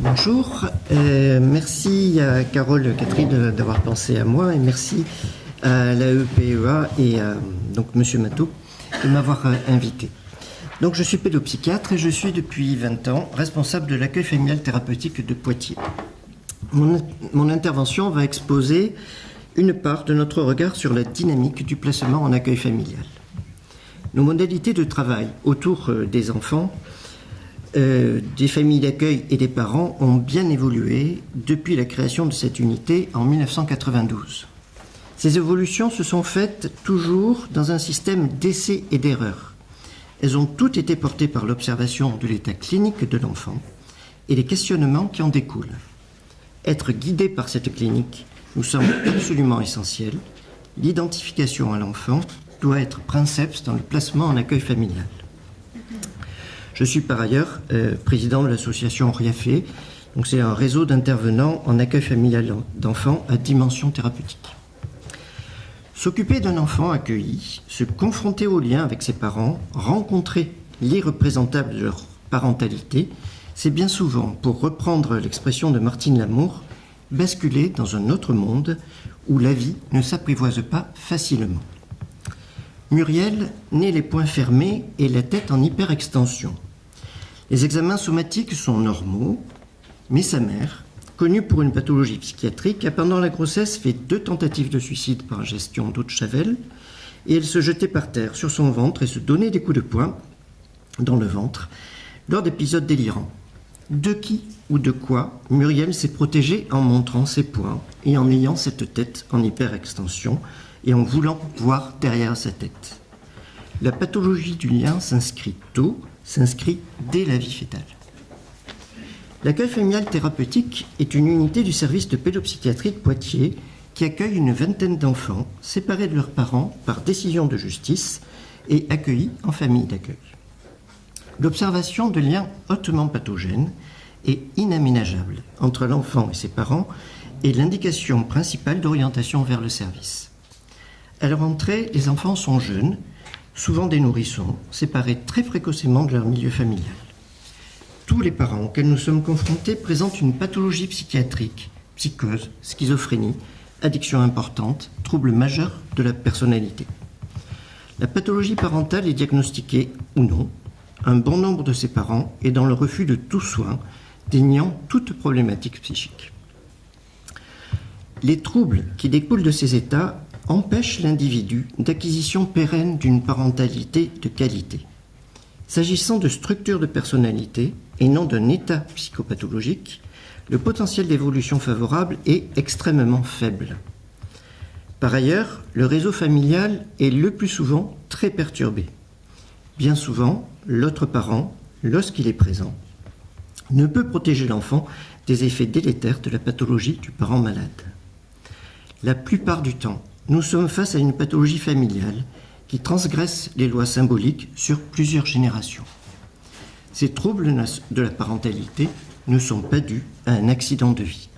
Bonjour, merci à Carole Catherine d'avoir pensé à moi et merci à l'AEPEA et à donc, Monsieur Matteau de m'avoir invité. Donc, je suis pédopsychiatre et je suis depuis 20 ans responsable de l'accueil familial thérapeutique de Poitiers. Mon intervention va exposer une part de notre regard sur la dynamique du placement en accueil familial. Nos modalités de travail autour des enfants, des familles d'accueil et des parents ont bien évolué depuis la création de cette unité en 1992. Ces évolutions se sont faites toujours dans un système d'essais et d'erreurs. Elles ont toutes été portées par l'observation de l'état clinique de l'enfant et les questionnements qui en découlent. Être guidé par cette clinique nous semble absolument essentiel. L'identification à l'enfant doit être princeps dans le placement en accueil familial. Je suis par ailleurs président de l'association RIAFE, donc c'est un réseau d'intervenants en accueil familial d'enfants à dimension thérapeutique. S'occuper d'un enfant accueilli, se confronter au lien avec ses parents, rencontrer l'irreprésentable de leur parentalité, c'est bien souvent, pour reprendre l'expression de Martine Lamour, basculer dans un autre monde où la vie ne s'apprivoise pas facilement. Muriel naît les poings fermés et la tête en hyperextension. Les examens somatiques sont normaux, mais sa mère, connue pour une pathologie psychiatrique, a pendant la grossesse fait 2 tentatives de suicide par ingestion d'eau de Javel et elle se jetait par terre sur son ventre et se donnait des coups de poing dans le ventre lors d'épisodes délirants. De qui ou de quoi Muriel s'est protégée en montrant ses poings et en ayant cette tête en hyperextension et en voulant voir derrière sa tête. La pathologie du lien s'inscrit tôt, s'inscrit dès la vie fœtale. L'accueil familial thérapeutique est une unité du service de pédopsychiatrie de Poitiers qui accueille une vingtaine d'enfants séparés de leurs parents par décision de justice et accueillis en famille d'accueil. L'observation de liens hautement pathogènes et inaménageables entre l'enfant et ses parents est l'indication principale d'orientation vers le service. À leur entrée, les enfants sont jeunes, souvent des nourrissons, séparés très précocement de leur milieu familial. Tous les parents auxquels nous sommes confrontés présentent une pathologie psychiatrique, psychose, schizophrénie, addiction importante, troubles majeurs de la personnalité. La pathologie parentale est diagnostiquée ou non. Un bon nombre de ces parents est dans le refus de tout soin, déniant toute problématique psychique. Les troubles qui découlent de ces états empêchent l'individu d'acquisition pérenne d'une parentalité de qualité. S'agissant de structures de personnalité et non d'un état psychopathologique, le potentiel d'évolution favorable est extrêmement faible. Par ailleurs, le réseau familial est le plus souvent très perturbé. Bien souvent, l'autre parent, lorsqu'il est présent, ne peut protéger l'enfant des effets délétères de la pathologie du parent malade. La plupart du temps, nous sommes face à une pathologie familiale qui transgresse les lois symboliques sur plusieurs générations. Ces troubles de la parentalité ne sont pas dus à un accident de vie.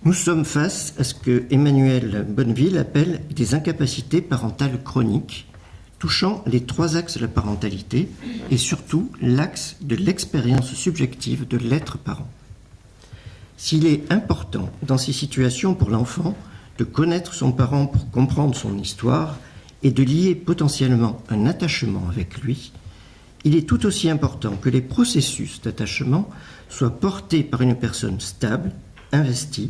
Nous sommes face à ce que Emmanuel Bonneville appelle des incapacités parentales chroniques, touchant les 3 axes de la parentalité et surtout l'axe de l'expérience subjective de l'être parent. S'il est important dans ces situations pour l'enfant de connaître son parent pour comprendre son histoire et de lier potentiellement un attachement avec lui, il est tout aussi important que les processus d'attachement soient portés par une personne stable, investie,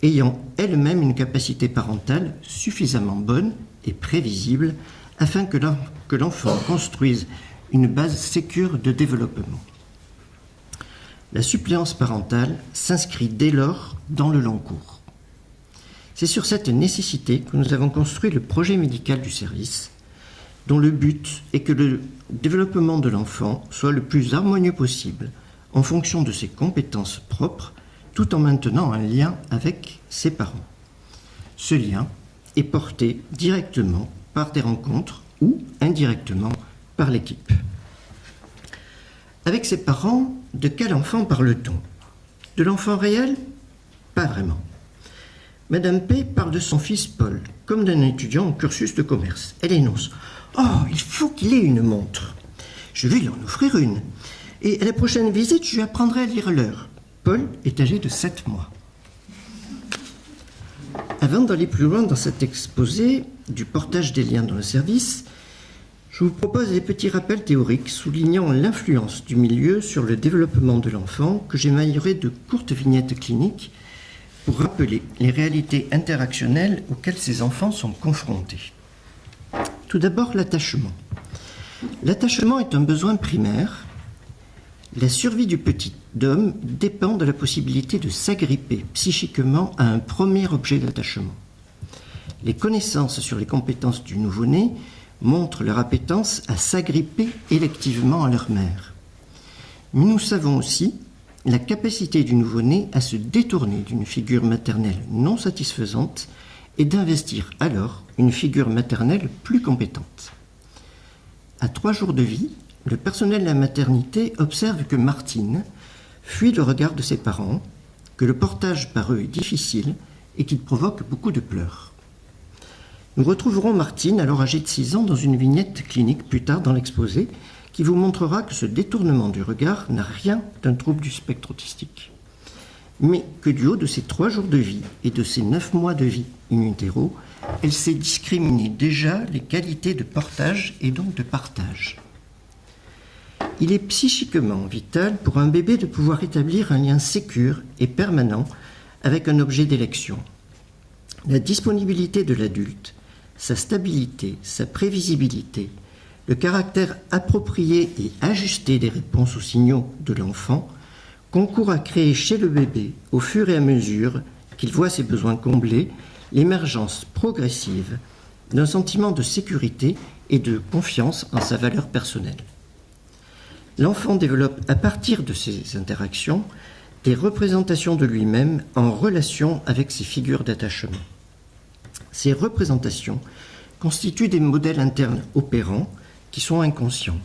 ayant elle-même une capacité parentale suffisamment bonne et prévisible afin que l'enfant construise une base sécure de développement. La suppléance parentale s'inscrit dès lors dans le long cours. C'est sur cette nécessité que nous avons construit le projet médical du service, dont le but est que le développement de l'enfant soit le plus harmonieux possible en fonction de ses compétences propres, tout en maintenant un lien avec ses parents. Ce lien est porté directement par des rencontres ou indirectement par l'équipe. Avec ses parents, de quel enfant parle-t-on? De l'enfant réel? Pas vraiment. Madame P. parle de son fils Paul, comme d'un étudiant au cursus de commerce. Elle énonce « Oh, il faut qu'il ait une montre. Je vais lui en offrir une. Et à la prochaine visite, je lui apprendrai à lire l'heure. Paul est âgé de 7 mois. Avant d'aller plus loin dans cet exposé du portage des liens dans le service, je vous propose des petits rappels théoriques soulignant l'influence du milieu sur le développement de l'enfant que j'émaillerai de courtes vignettes cliniques pour rappeler les réalités interactionnelles auxquelles ces enfants sont confrontés. Tout d'abord, l'attachement. L'attachement est un besoin primaire. La survie du petit homme dépend de la possibilité de s'agripper psychiquement à un premier objet d'attachement. Les connaissances sur les compétences du nouveau-né montrent leur appétence à s'agripper électivement à leur mère. Mais nous savons aussi la capacité du nouveau-né à se détourner d'une figure maternelle non satisfaisante et d'investir alors une figure maternelle plus compétente. À 3 jours de vie, le personnel de la maternité observe que Martine fuit le regard de ses parents, que le portage par eux est difficile et qu'il provoque beaucoup de pleurs. Nous retrouverons Martine, alors âgée de 6 ans, dans une vignette clinique plus tard dans l'exposé, qui vous montrera que ce détournement du regard n'a rien d'un trouble du spectre autistique, mais que du haut de ses 3 jours de vie et de ses 9 mois de vie in utero, elle sait discriminer déjà les qualités de portage et donc de partage. Il est psychiquement vital pour un bébé de pouvoir établir un lien sécure et permanent avec un objet d'élection. La disponibilité de l'adulte, sa stabilité, sa prévisibilité, le caractère approprié et ajusté des réponses aux signaux de l'enfant concourent à créer chez le bébé, au fur et à mesure qu'il voit ses besoins comblés, l'émergence progressive d'un sentiment de sécurité et de confiance en sa valeur personnelle. L'enfant développe à partir de ces interactions des représentations de lui-même en relation avec ses figures d'attachement. Ces représentations constituent des modèles internes opérants qui sont inconscients.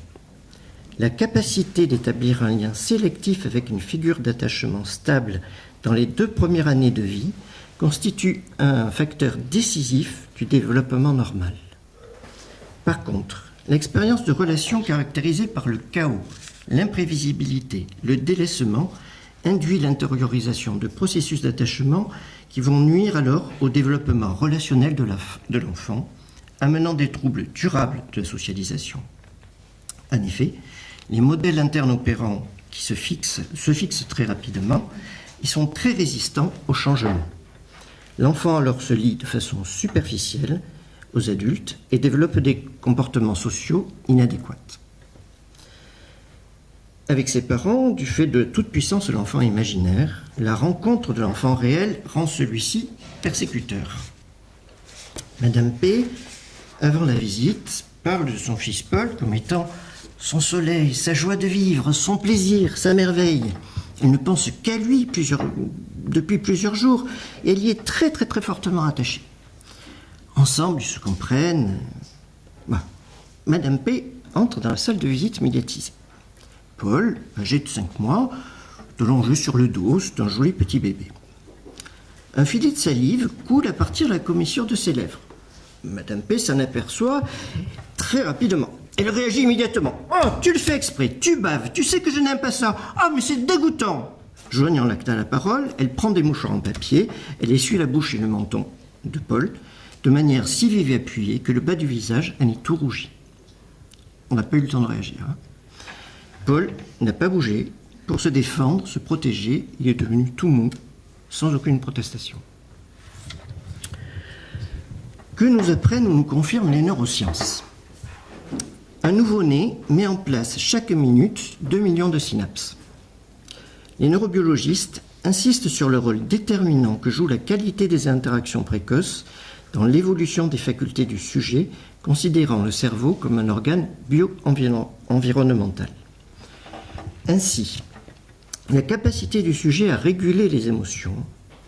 La capacité d'établir un lien sélectif avec une figure d'attachement stable dans les 2 premières années de vie constitue un facteur décisif du développement normal. Par contre, l'expérience de relations caractérisée par le chaos, l'imprévisibilité, le délaissement induit l'intériorisation de processus d'attachement qui vont nuire alors au développement relationnel de l'enfant, amenant des troubles durables de la socialisation. En effet, les modèles internes opérants qui se fixent très rapidement, ils sont très résistants au changement. L'enfant alors se lie de façon superficielle aux adultes et développe des comportements sociaux inadéquats. Avec ses parents, du fait de toute puissance de l'enfant imaginaire, la rencontre de l'enfant réel rend celui-ci persécuteur. Madame P, avant la visite, parle de son fils Paul comme étant son soleil, sa joie de vivre, son plaisir, sa merveille. Elle ne pense qu'à lui depuis plusieurs jours et elle y est très très très fortement attachée. Ensemble, ils se comprennent. Madame P entre dans la salle de visite médiatisée. Paul, âgé de 5 mois, de l'enjeu sur le dos d'un joli petit bébé. Un filet de salive coule à partir de la commissure de ses lèvres. Madame P s'en aperçoit très rapidement. Elle réagit immédiatement. « Oh, tu le fais exprès, tu baves, tu sais que je n'aime pas ça. Ah, mais c'est dégoûtant !» Joignant l'acte à la parole, elle prend des mouchoirs en papier, elle essuie la bouche et le menton de Paul, de manière si vive et appuyée que le bas du visage en est tout rougi. On n'a pas eu le temps de réagir. Paul n'a pas bougé. Pour se défendre, se protéger, il est devenu tout mou, sans aucune protestation. Que nous apprennent ou nous confirment les neurosciences ? Un nouveau-né met en place chaque minute 2 millions de synapses. Les neurobiologistes insistent sur le rôle déterminant que joue la qualité des interactions précoces dans l'évolution des facultés du sujet, considérant le cerveau comme un organe bio-environnemental. Ainsi, la capacité du sujet à réguler les émotions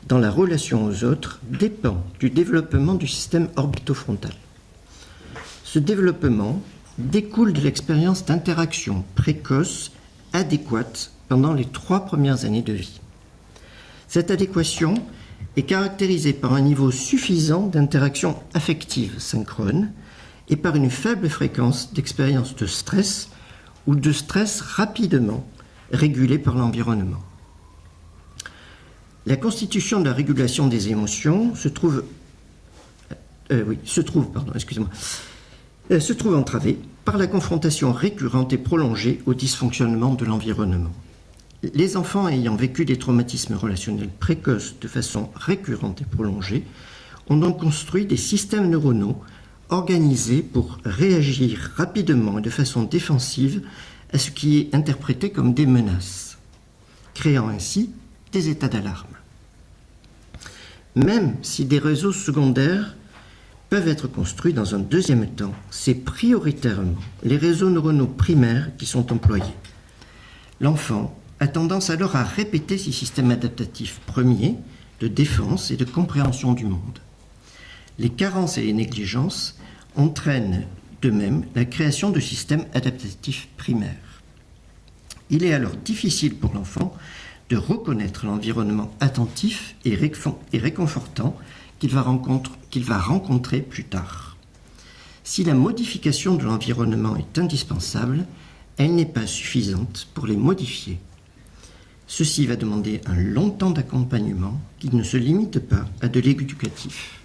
dans la relation aux autres dépend du développement du système orbitofrontal. Ce développement découle de l'expérience d'interaction précoce adéquate pendant les 3 premières années de vie. Cette adéquation est caractérisée par un niveau suffisant d'interaction affective synchrone et par une faible fréquence d'expérience de stress ou de stress rapidement régulés par l'environnement. La constitution de la régulation des émotions se trouve entravée par la confrontation récurrente et prolongée au dysfonctionnement de l'environnement. Les enfants ayant vécu des traumatismes relationnels précoces de façon récurrente et prolongée ont donc construit des systèmes neuronaux organisés pour réagir rapidement et de façon défensive à ce qui est interprété comme des menaces, créant ainsi des états d'alarme. Même si des réseaux secondaires peuvent être construits dans un deuxième temps, c'est prioritairement les réseaux neuronaux primaires qui sont employés. L'enfant a tendance alors à répéter ces systèmes adaptatifs premiers de défense et de compréhension du monde. Les carences et les négligences entraînent de même la création de systèmes adaptatifs primaires. Il est alors difficile pour l'enfant de reconnaître l'environnement attentif et réconfortant qu'il va rencontrer plus tard. Si la modification de l'environnement est indispensable, elle n'est pas suffisante pour les modifier. Ceci va demander un long temps d'accompagnement qui ne se limite pas à de l'éducatif.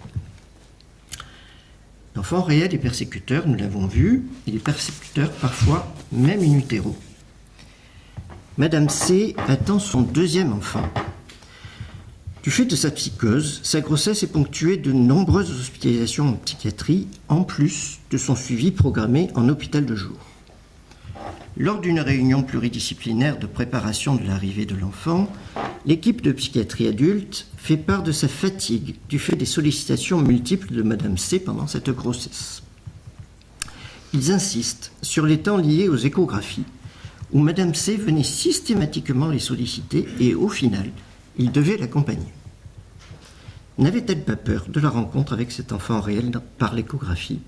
L'enfant réel est persécuteur, nous l'avons vu, il est persécuteur parfois même in utero. Madame C attend son deuxième enfant. Du fait de sa psychose, sa grossesse est ponctuée de nombreuses hospitalisations en psychiatrie, en plus de son suivi programmé en hôpital de jour. Lors d'une réunion pluridisciplinaire de préparation de l'arrivée de l'enfant, l'équipe de psychiatrie adulte fait part de sa fatigue du fait des sollicitations multiples de Madame C pendant cette grossesse. Ils insistent sur les temps liés aux échographies, où Madame C venait systématiquement les solliciter et au final, ils devaient l'accompagner. N'avait-elle pas peur de la rencontre avec cet enfant réel par l'échographie?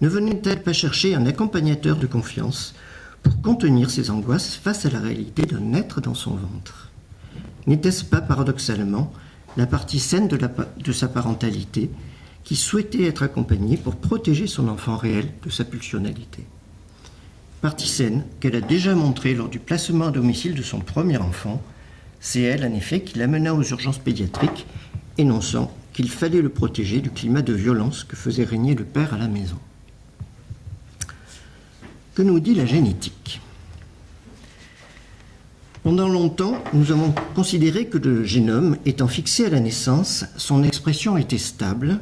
Ne venait-elle pas chercher un accompagnateur de confiance pour contenir ses angoisses face à la réalité d'un être dans son ventre? N'était-ce pas paradoxalement la partie saine de sa parentalité qui souhaitait être accompagnée pour protéger son enfant réel de sa pulsionnalité? Partie saine qu'elle a déjà montrée lors du placement à domicile de son premier enfant. C'est elle, en effet, qui l'amena aux urgences pédiatriques, énonçant qu'il fallait le protéger du climat de violence que faisait régner le père à la maison. Que nous dit la génétique ? Pendant longtemps, nous avons considéré que le génome étant fixé à la naissance, son expression était stable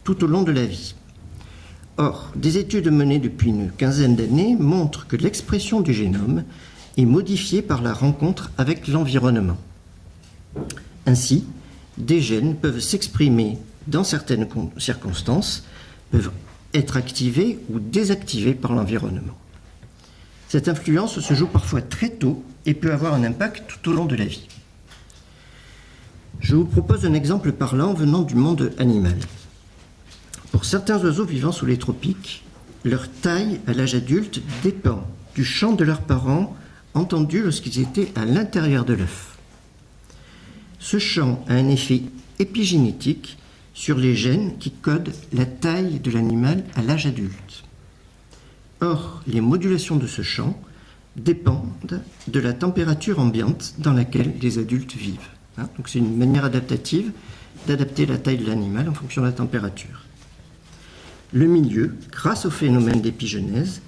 tout au long de la vie. Or, des études menées depuis une quinzaine d'années montrent que l'expression du génome est modifiée par la rencontre avec l'environnement. Ainsi, des gènes peuvent s'exprimer dans certaines circonstances, peuvent être activés ou désactivés par l'environnement. Cette influence se joue parfois très tôt et peut avoir un impact tout au long de la vie. Je vous propose un exemple parlant venant du monde animal. Pour certains oiseaux vivant sous les tropiques, leur taille à l'âge adulte dépend du chant de leurs parents entendu lorsqu'ils étaient à l'intérieur de l'œuf. Ce chant a un effet épigénétique sur les gènes qui codent la taille de l'animal à l'âge adulte. Or, les modulations de ce chant dépendent de la température ambiante dans laquelle les adultes vivent. Donc c'est une manière adaptative d'adapter la taille de l'animal en fonction de la température. Le milieu, grâce au phénomène d'épigénèse,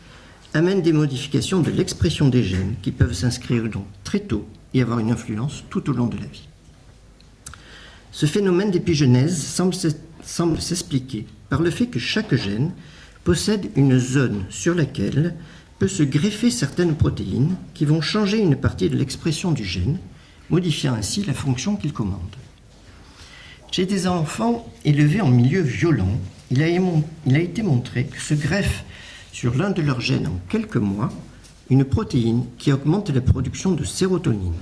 amène des modifications de l'expression des gènes qui peuvent s'inscrire donc très tôt et avoir une influence tout au long de la vie. Ce phénomène d'épigénèse semble s'expliquer par le fait que chaque gène possède une zone sur laquelle peut se greffer certaines protéines qui vont changer une partie de l'expression du gène, modifiant ainsi la fonction qu'il commande. Chez des enfants élevés en milieu violent, il a été montré que se greffe sur l'un de leurs gènes en quelques mois une protéine qui augmente la production de sérotonine.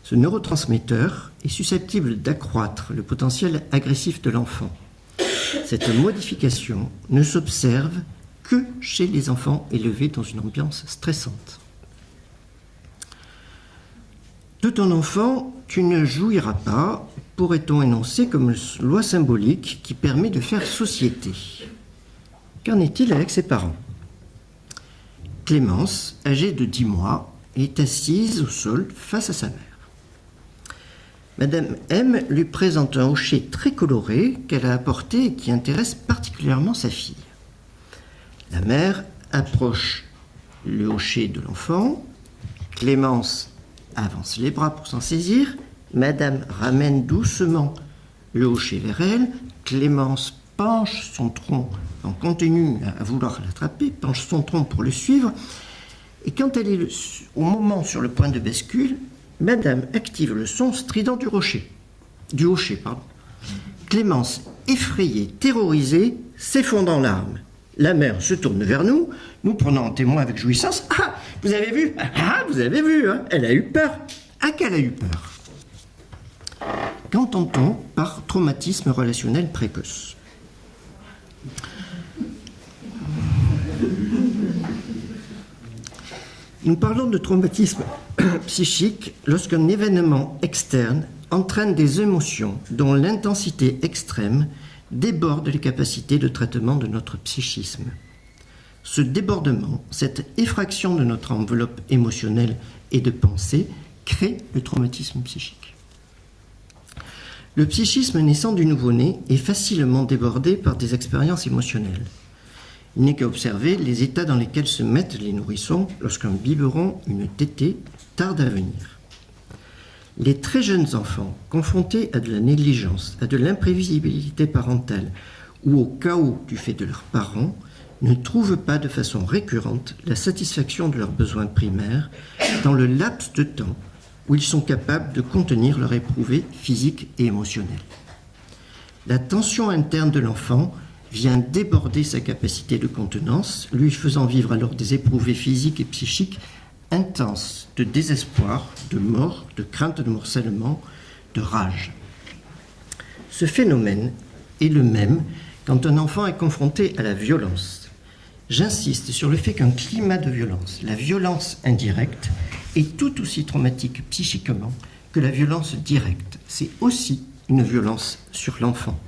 Ce neurotransmetteur est susceptible d'accroître le potentiel agressif de l'enfant. Cette modification ne s'observe que chez les enfants élevés dans une ambiance stressante. De ton enfant, tu ne jouiras pas, pourrait-on énoncer comme loi symbolique qui permet de faire société. Qu'en est-il avec ses parents ? Clémence, âgée de 10 mois, et est assise au sol face à sa mère. Madame M lui présente un hocher très coloré qu'elle a apporté et qui intéresse particulièrement sa fille. La mère approche le hocher de l'enfant. Clémence avance les bras pour s'en saisir. Madame ramène doucement le hocher vers elle. Clémence penche son tronc, en continue à vouloir l'attraper, penche son tronc pour le suivre. Et quand elle est au moment sur le point de bascule, Madame active le son strident du hocher. Clémence, effrayée, terrorisée, s'effondre en larmes. La mère se tourne vers nous, nous prenant en témoin avec jouissance. « Ah, vous avez vu ? Ah, vous avez vu, hein ? Elle a eu peur. » À qu'elle a eu peur ? Qu'entend-on par traumatisme relationnel précoce ? Nous parlons de traumatisme psychique lorsqu'un événement externe entraîne des émotions dont l'intensité extrême déborde les capacités de traitement de notre psychisme. Ce débordement, cette effraction de notre enveloppe émotionnelle et de pensée crée le traumatisme psychique. Le psychisme naissant du nouveau-né est facilement débordé par des expériences émotionnelles. Il n'est qu'à observer les états dans lesquels se mettent les nourrissons lorsqu'un biberon, une tétée, tarde à venir. Les très jeunes enfants, confrontés à de la négligence, à de l'imprévisibilité parentale ou au chaos du fait de leurs parents, ne trouvent pas de façon récurrente la satisfaction de leurs besoins primaires dans le laps de temps où ils sont capables de contenir leur éprouvé physique et émotionnel. La tension interne de l'enfant vient déborder sa capacité de contenance, lui faisant vivre alors des éprouvés physiques et psychiques intenses de désespoir, de mort, de crainte de morcellement, de rage. Ce phénomène est le même quand un enfant est confronté à la violence. J'insiste sur le fait qu'un climat de violence, la violence indirecte, est tout aussi traumatique psychiquement que la violence directe. C'est aussi une violence sur l'enfant.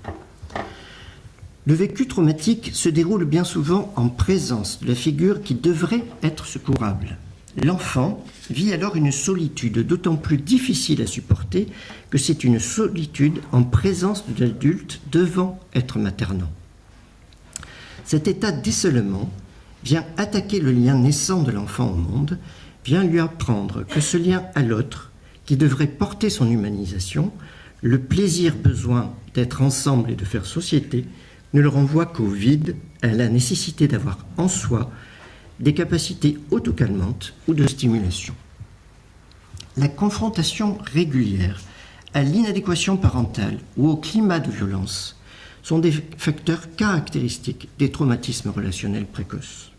Le vécu traumatique se déroule bien souvent en présence de la figure qui devrait être secourable. L'enfant vit alors une solitude d'autant plus difficile à supporter que c'est une solitude en présence de l'adulte devant être maternant. Cet état d'isolement vient attaquer le lien naissant de l'enfant au monde, vient lui apprendre que ce lien à l'autre, qui devrait porter son humanisation, le plaisir besoin d'être ensemble et de faire société, ne le renvoie qu'au vide, à la nécessité d'avoir en soi des capacités autocalmantes ou de stimulation. La confrontation régulière à l'inadéquation parentale ou au climat de violence sont des facteurs caractéristiques des traumatismes relationnels précoces.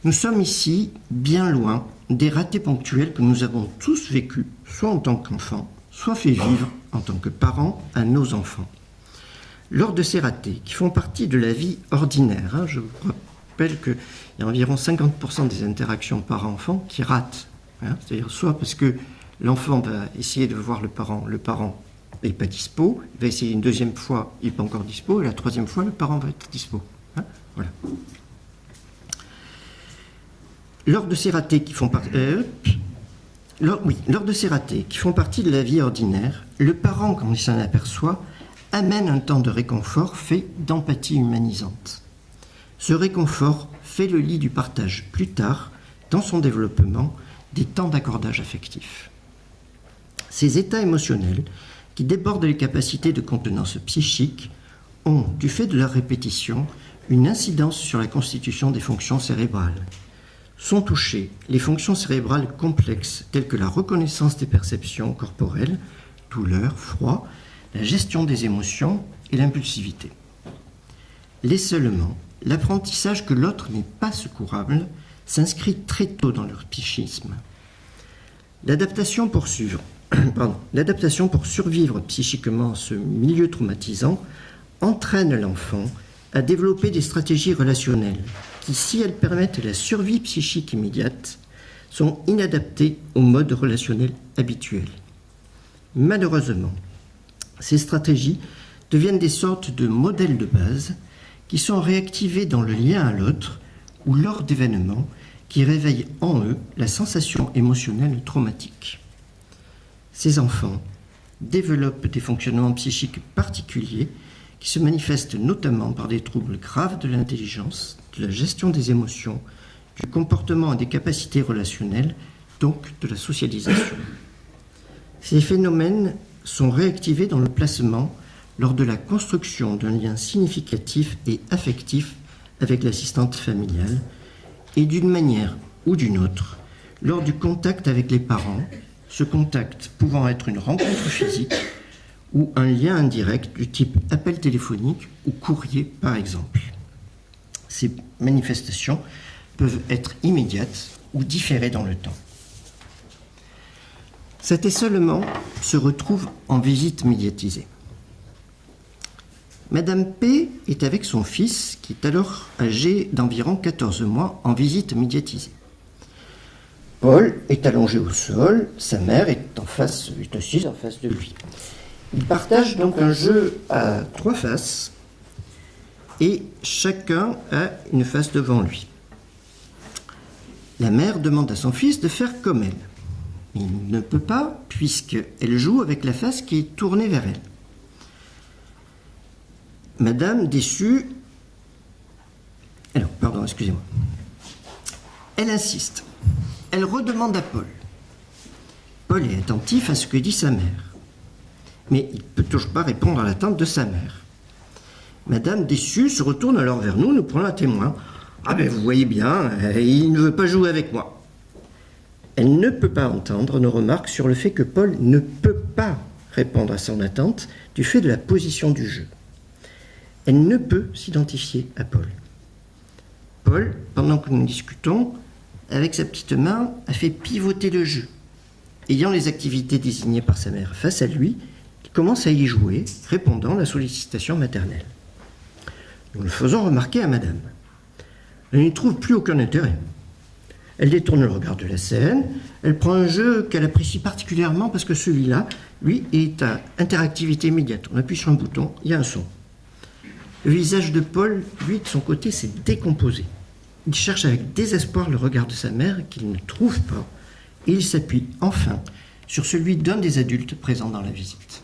Nous sommes ici bien loin des ratés ponctuels que nous avons tous vécus, soit en tant qu'enfants, soit fait vivre en tant que parents à nos enfants. Lors de ces ratés, qui font partie de la vie ordinaire, je vous rappelle qu'il y a environ 50% des interactions parents-enfants qui ratent. C'est-à-dire soit parce que l'enfant va essayer de voir le parent n'est pas dispo, il va essayer une deuxième fois, il n'est pas encore dispo, et la troisième fois, le parent va être dispo. Voilà. Lors de ces ratés qui font partie de la vie ordinaire, le parent, quand il s'en aperçoit, amène un temps de réconfort fait d'empathie humanisante. Ce réconfort fait le lit du partage plus tard, dans son développement, des temps d'accordage affectif. Ces états émotionnels, qui débordent les capacités de contenance psychique, ont, du fait de leur répétition, une incidence sur la constitution des fonctions cérébrales. Sont touchées les fonctions cérébrales complexes telles que la reconnaissance des perceptions corporelles, douleur, froid, la gestion des émotions et l'impulsivité. L'isolement, l'apprentissage que l'autre n'est pas secourable, s'inscrit très tôt dans leur psychisme. L'adaptation pour survivre psychiquement à ce milieu traumatisant entraîne l'enfant à développer des stratégies relationnelles qui, si elles permettent la survie psychique immédiate, sont inadaptées au mode relationnel habituel. Malheureusement, ces stratégies deviennent des sortes de modèles de base qui sont réactivés dans le lien à l'autre ou lors d'événements qui réveillent en eux la sensation émotionnelle traumatique. Ces enfants développent des fonctionnements psychiques particuliers qui se manifestent notamment par des troubles graves de l'intelligence, de la gestion des émotions, du comportement et des capacités relationnelles, donc de la socialisation. Ces phénomènes sont réactivés dans le placement lors de la construction d'un lien significatif et affectif avec l'assistante familiale et d'une manière ou d'une autre, lors du contact avec les parents, ce contact pouvant être une rencontre physique ou un lien indirect du type appel téléphonique ou courrier par exemple. Ces manifestations peuvent être immédiates ou différées dans le temps. Cet isolement se retrouve en visite médiatisée. Madame P est avec son fils, qui est alors âgé d'environ 14 mois, en visite médiatisée. Paul est allongé au sol, sa mère est assise en face de lui. Ils partagent donc un jeu à 3 faces et chacun a une face devant lui. La mère demande à son fils de faire comme elle. Il ne peut pas puisqu'elle joue avec la face qui est tournée vers elle. Madame, déçue... Elle insiste. Elle redemande à Paul. Paul est attentif à ce que dit sa mère. Mais il ne peut toujours pas répondre à l'attente de sa mère. Madame, déçue, se retourne alors vers nous, nous prenons à témoin. « Ah ben vous voyez bien, il ne veut pas jouer avec moi. » Elle ne peut pas entendre nos remarques sur le fait que Paul ne peut pas répondre à son attente du fait de la position du jeu. Elle ne peut s'identifier à Paul. Paul, pendant que nous discutons, avec sa petite main, a fait pivoter le jeu. Ayant les activités désignées par sa mère face à lui, il commence à y jouer, répondant à la sollicitation maternelle. Nous le faisons remarquer à Madame. Elle n'y trouve plus aucun intérêt. Elle détourne le regard de la scène, elle prend un jeu qu'elle apprécie particulièrement parce que celui-là, lui, est à interactivité immédiate. On appuie sur un bouton, il y a un son. Le visage de Paul, lui, de son côté, s'est décomposé. Il cherche avec désespoir le regard de sa mère qu'il ne trouve pas et il s'appuie enfin sur celui d'un des adultes présents dans la visite.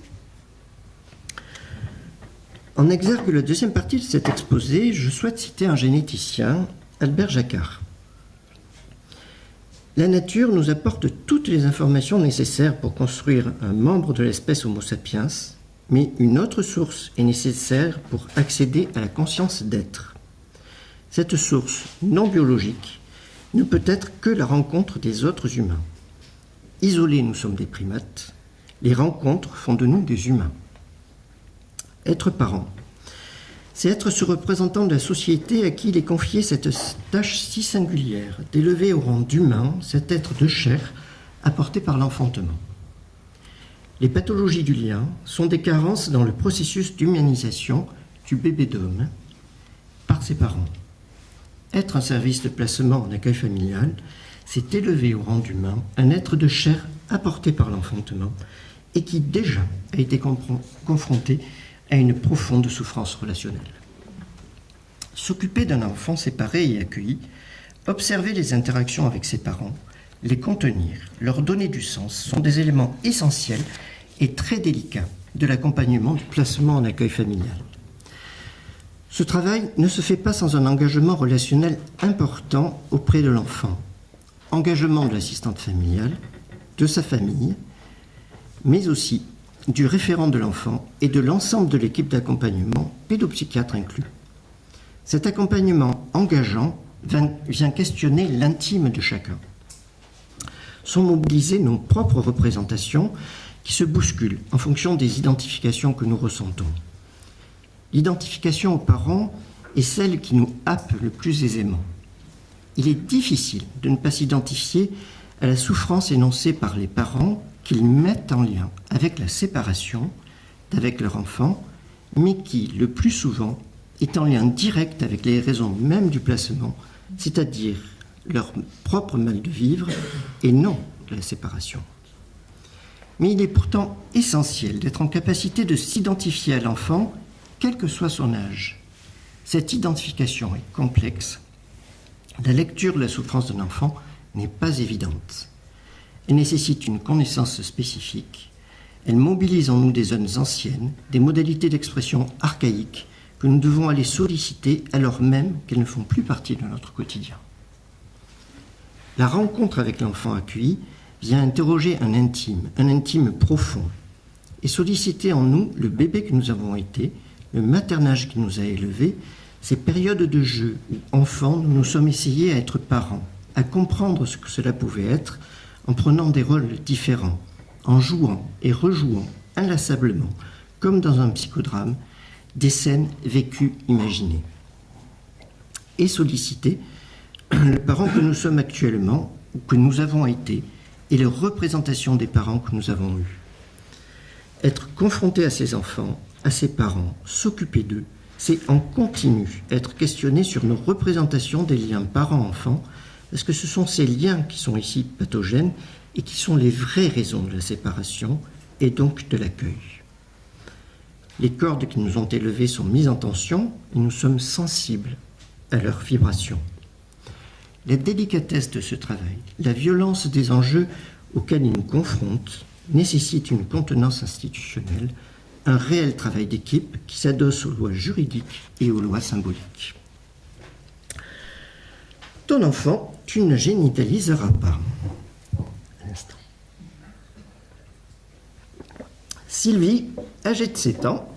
En exergue de la deuxième partie de cet exposé, je souhaite citer un généticien, Albert Jacquard. La nature nous apporte toutes les informations nécessaires pour construire un membre de l'espèce Homo sapiens, mais une autre source est nécessaire pour accéder à la conscience d'être. Cette source non biologique ne peut être que la rencontre des autres humains. Isolés, nous sommes des primates. Les rencontres font de nous des humains. Être parent, c'est être ce représentant de la société à qui il est confié cette tâche si singulière d'élever au rang d'humain cet être de chair apporté par l'enfantement. Les pathologies du lien sont des carences dans le processus d'humanisation du bébé d'homme par ses parents. Être un service de placement en accueil familial, c'est élever au rang d'humain un être de chair apporté par l'enfantement et qui déjà a été confronté à une profonde souffrance relationnelle. S'occuper d'un enfant séparé et accueilli, observer les interactions avec ses parents, les contenir, leur donner du sens sont des éléments essentiels et très délicats de l'accompagnement du placement en accueil familial. Ce travail ne se fait pas sans un engagement relationnel important auprès de l'enfant. Engagement de l'assistante familiale, de sa famille, mais aussi du référent de l'enfant et de l'ensemble de l'équipe d'accompagnement, pédopsychiatre inclus. Cet accompagnement engageant vient questionner l'intime de chacun. Sont mobilisées nos propres représentations qui se bousculent en fonction des identifications que nous ressentons. L'identification aux parents est celle qui nous happe le plus aisément. Il est difficile de ne pas s'identifier à la souffrance énoncée par les parents qu'ils mettent en lien avec la séparation d'avec leur enfant, mais qui, le plus souvent, est en lien direct avec les raisons mêmes du placement, c'est-à-dire leur propre mal de vivre et non de la séparation. Mais il est pourtant essentiel d'être en capacité de s'identifier à l'enfant, quel que soit son âge. Cette identification est complexe La lecture de la souffrance d'un enfant n'est pas évidente. Elle nécessite une connaissance spécifique. Elle mobilise en nous des zones anciennes, des modalités d'expression archaïques que nous devons aller solliciter alors même qu'elles ne font plus partie de notre quotidien. La rencontre avec l'enfant accueilli vient interroger un intime profond, et solliciter en nous le bébé que nous avons été, le maternage qui nous a élevés, ces périodes de jeu où, enfants, nous nous sommes essayés à être parents, à comprendre ce que cela pouvait être en prenant des rôles différents, en jouant et rejouant inlassablement, comme dans un psychodrame, des scènes vécues, imaginées. Et solliciter le parent que nous sommes actuellement, ou que nous avons été, et les représentations des parents que nous avons eus. Être confronté à ses enfants, à ses parents, s'occuper d'eux, c'est en continu être questionné sur nos représentations des liens parents-enfants, parce que ce sont ces liens qui sont ici pathogènes et qui sont les vraies raisons de la séparation et donc de l'accueil. Les cordes qui nous ont élevés sont mises en tension et nous sommes sensibles à leurs vibrations. La délicatesse de ce travail, la violence des enjeux auxquels il nous confronte, nécessite une contenance institutionnelle, un réel travail d'équipe qui s'adosse aux lois juridiques et aux lois symboliques. Ton enfant, tu ne génitaliseras pas. Un instant. Sylvie, âgée de 7 ans,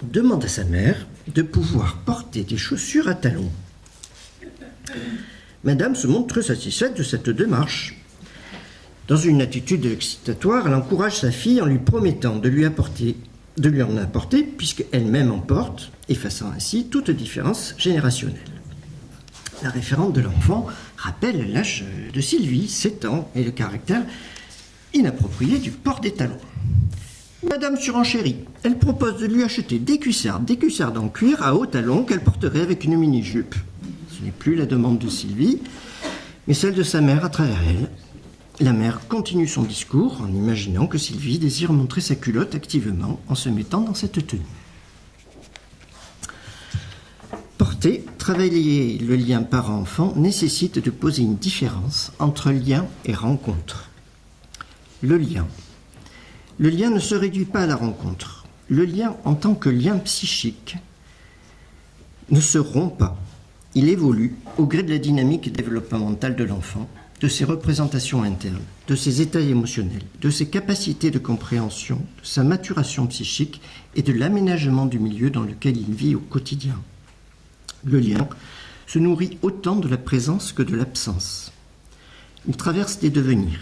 demande à sa mère de pouvoir porter des chaussures à talons. Madame se montre très satisfaite de cette démarche. Dans une attitude excitatoire, elle encourage sa fille en lui promettant de lui en apporter, puisqu'elle-même en porte, effaçant ainsi toute différence générationnelle. La référente de l'enfant rappelle l'âge de Sylvie, 7 ans, et le caractère inapproprié du port des talons. Madame surenchérit. Elle propose de lui acheter des cuissardes en cuir à hauts talons qu'elle porterait avec une mini-jupe. Ce n'est plus la demande de Sylvie, mais celle de sa mère à travers elle. La mère continue son discours en imaginant que Sylvie désire montrer sa culotte activement en se mettant dans cette tenue. Porter, travailler le lien parent-enfant nécessite de poser une différence entre lien et rencontre. Le lien. Le lien ne se réduit pas à la rencontre. Le lien en tant que lien psychique ne se rompt pas. Il évolue au gré de la dynamique développementale de l'enfant, de ses représentations internes, de ses états émotionnels, de ses capacités de compréhension, de sa maturation psychique et de l'aménagement du milieu dans lequel il vit au quotidien. Le lien se nourrit autant de la présence que de l'absence. Il traverse des devenirs,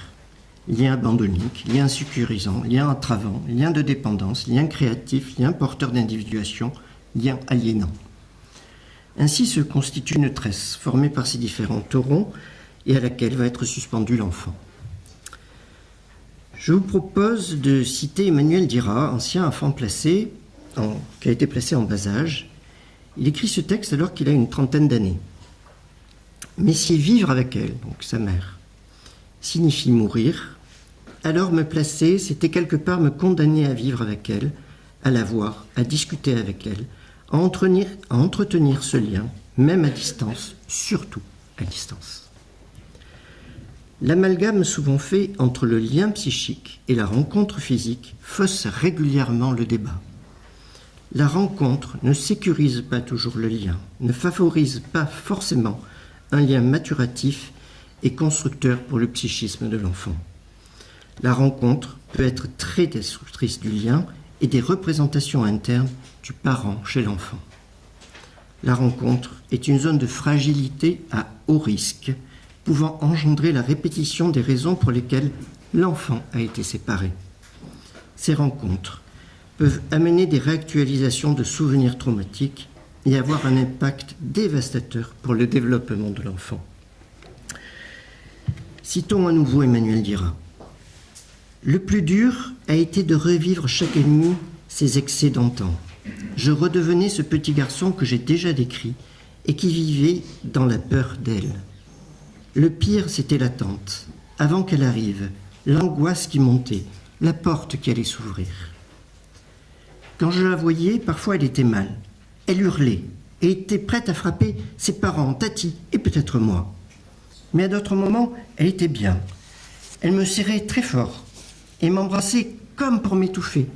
lien abandonnique, lien sécurisant, lien entravant, lien de dépendance, lien créatif, lien porteur d'individuation, lien aliénant. Ainsi se constitue une tresse formée par ces différents taurons et à laquelle va être suspendu l'enfant. Je vous propose de citer Emmanuel Dira, ancien enfant placé, qui a été placé en bas âge. Il écrit ce texte alors qu'il a une trentaine d'années. Mais si vivre avec elle, donc sa mère, signifie mourir, alors me placer, c'était quelque part me condamner à vivre avec elle, à la voir, à discuter avec elle, à entretenir ce lien, même à distance, surtout à distance. L'amalgame souvent fait entre le lien psychique et la rencontre physique fausse régulièrement le débat. La rencontre ne sécurise pas toujours le lien, ne favorise pas forcément un lien maturatif et constructeur pour le psychisme de l'enfant. La rencontre peut être très destructrice du lien et des représentations internes du parent chez l'enfant. La rencontre est une zone de fragilité à haut risque, pouvant engendrer la répétition des raisons pour lesquelles l'enfant a été séparé. Ces rencontres peuvent amener des réactualisations de souvenirs traumatiques et avoir un impact dévastateur pour le développement de l'enfant. Citons à nouveau Emmanuel Dira. Le plus dur a été de revivre chaque nuit ces excès d'antan. Je redevenais ce petit garçon que j'ai déjà décrit et qui vivait dans la peur d'elle. Le pire, c'était l'attente. Avant qu'elle arrive, l'angoisse qui montait, la porte qui allait s'ouvrir. Quand je la voyais, parfois elle était mal. Elle hurlait et était prête à frapper ses parents, Tati et peut-être moi. Mais à d'autres moments, elle était bien. Elle me serrait très fort et m'embrassait comme pour m'étouffer.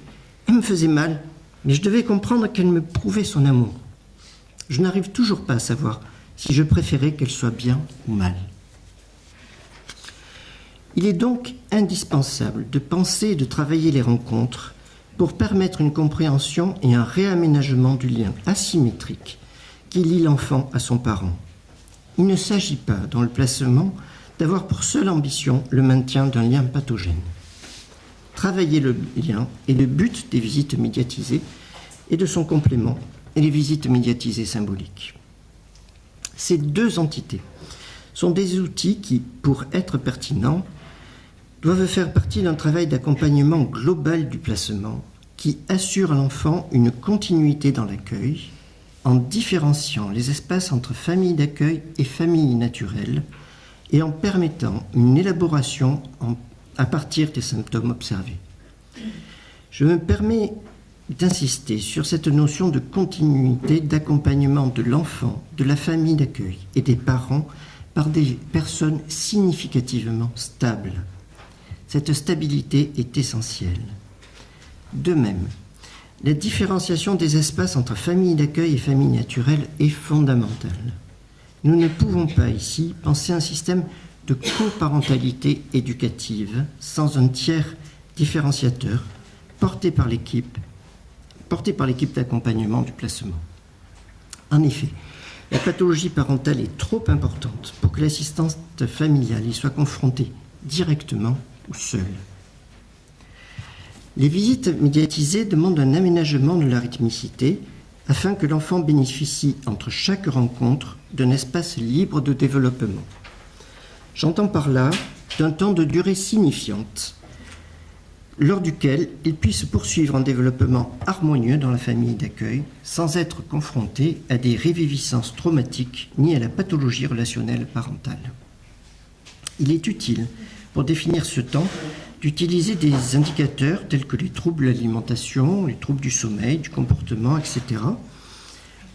Elle me faisait mal, mais je devais comprendre qu'elle me prouvait son amour. Je n'arrive toujours pas à savoir si je préférais qu'elle soit bien ou mal. Il est donc indispensable de penser et de travailler les rencontres pour permettre une compréhension et un réaménagement du lien asymétrique qui lie l'enfant à son parent. Il ne s'agit pas, dans le placement, d'avoir pour seule ambition le maintien d'un lien pathogène. Travailler le lien est le but des visites médiatisées et de son complément, et les visites médiatisées symboliques. Ces deux entités sont des outils qui, pour être pertinents, doivent faire partie d'un travail d'accompagnement global du placement qui assure à l'enfant une continuité dans l'accueil en différenciant les espaces entre famille d'accueil et famille naturelle et en permettant une élaboration à partir des symptômes observés. Je me permets d'insister sur cette notion de continuité d'accompagnement de l'enfant, de la famille d'accueil et des parents par des personnes significativement stables. Cette stabilité est essentielle. De même, la différenciation des espaces entre famille d'accueil et famille naturelle est fondamentale. Nous ne pouvons pas ici penser un système de coparentalité éducative sans un tiers différenciateur porté par l'équipe d'accompagnement du placement. En effet, la pathologie parentale est trop importante pour que l'assistante familiale y soit confrontée directement ou seule. Les visites médiatisées demandent un aménagement de la rythmicité afin que l'enfant bénéficie entre chaque rencontre d'un espace libre de développement. J'entends par là d'un temps de durée signifiante lors duquel il puisse poursuivre un développement harmonieux dans la famille d'accueil sans être confronté à des réviviscences traumatiques ni à la pathologie relationnelle parentale. Il est utile, pour définir ce temps, d'utiliser des indicateurs tels que les troubles de l'alimentation, les troubles du sommeil, du comportement, etc.,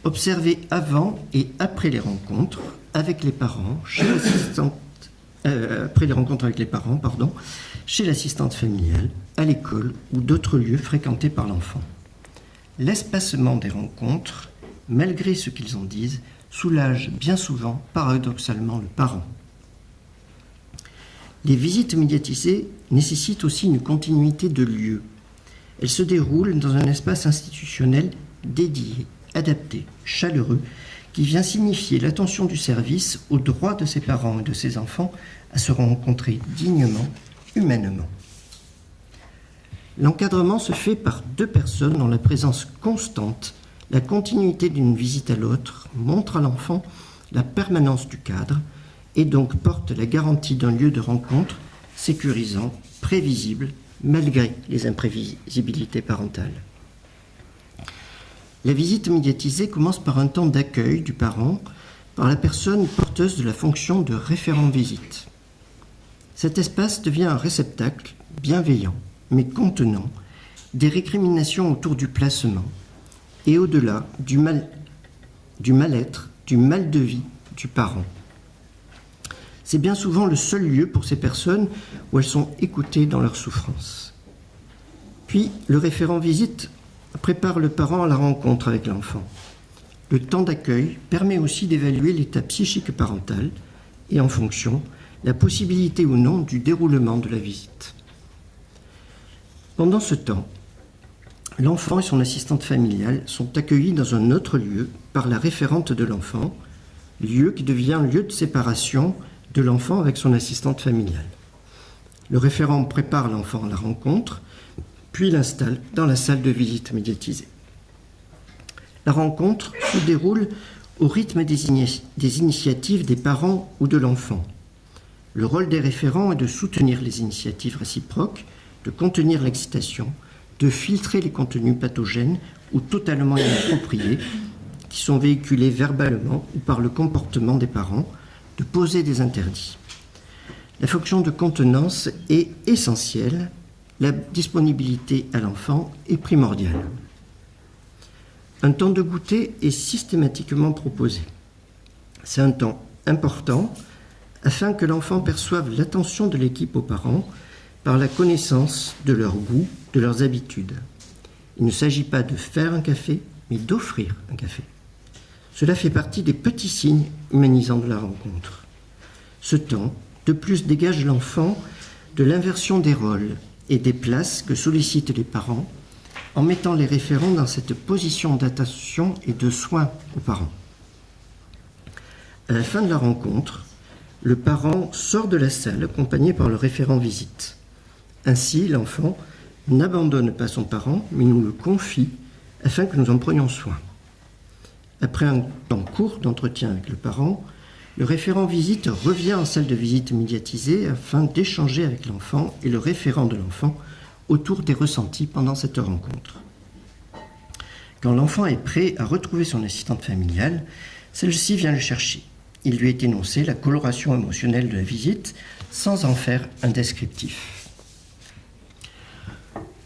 observés avant et après les rencontres avec les parents, chez l'assistante familiale, à l'école ou d'autres lieux fréquentés par l'enfant. L'espacement des rencontres, malgré ce qu'ils en disent, soulage bien souvent, paradoxalement, le parent. Les visites médiatisées nécessitent aussi une continuité de lieu. Elles se déroulent dans un espace institutionnel dédié, adapté, chaleureux, qui vient signifier l'attention du service aux droits de ses parents et de ses enfants à se rencontrer dignement, humainement. L'encadrement se fait par deux personnes dont la présence constante, la continuité d'une visite à l'autre, montre à l'enfant la permanence du cadre et donc porte la garantie d'un lieu de rencontre sécurisant, prévisible, malgré les imprévisibilités parentales. La visite médiatisée commence par un temps d'accueil du parent par la personne porteuse de la fonction de référent visite. Cet espace devient un réceptacle bienveillant, mais contenant, des récriminations autour du placement et au-delà du mal-être, du mal de vie du parent. C'est bien souvent le seul lieu pour ces personnes où elles sont écoutées dans leur souffrance. Puis, le référent visite prépare le parent à la rencontre avec l'enfant. Le temps d'accueil permet aussi d'évaluer l'état psychique parental et, en fonction, la possibilité ou non du déroulement de la visite. Pendant ce temps, l'enfant et son assistante familiale sont accueillis dans un autre lieu par la référente de l'enfant, lieu qui devient lieu de séparation de l'enfant avec son assistante familiale. Le référent prépare l'enfant à la rencontre, puis l'installe dans la salle de visite médiatisée. La rencontre se déroule au rythme des initiatives des parents ou de l'enfant. Le rôle des référents est de soutenir les initiatives réciproques, de contenir l'excitation, de filtrer les contenus pathogènes ou totalement inappropriés qui sont véhiculés verbalement ou par le comportement des parents, de poser des interdits. La fonction de contenance est essentielle, la disponibilité à l'enfant est primordiale. Un temps de goûter est systématiquement proposé. C'est un temps important afin que l'enfant perçoive l'attention de l'équipe aux parents par la connaissance de leurs goûts, de leurs habitudes. Il ne s'agit pas de faire un café, mais d'offrir un café. Cela fait partie des petits signes humanisants de la rencontre. Ce temps, de plus, dégage l'enfant de l'inversion des rôles et des places que sollicitent les parents en mettant les référents dans cette position d'attention et de soin aux parents. À la fin de la rencontre, le parent sort de la salle accompagné par le référent visite. Ainsi, l'enfant n'abandonne pas son parent, mais nous le confie afin que nous en prenions soin. Après un temps court d'entretien avec le parent, le référent visite revient en salle de visite médiatisée afin d'échanger avec l'enfant et le référent de l'enfant autour des ressentis pendant cette rencontre. Quand l'enfant est prêt à retrouver son assistante familiale, celle-ci vient le chercher. Il lui est énoncé la coloration émotionnelle de la visite sans en faire un descriptif.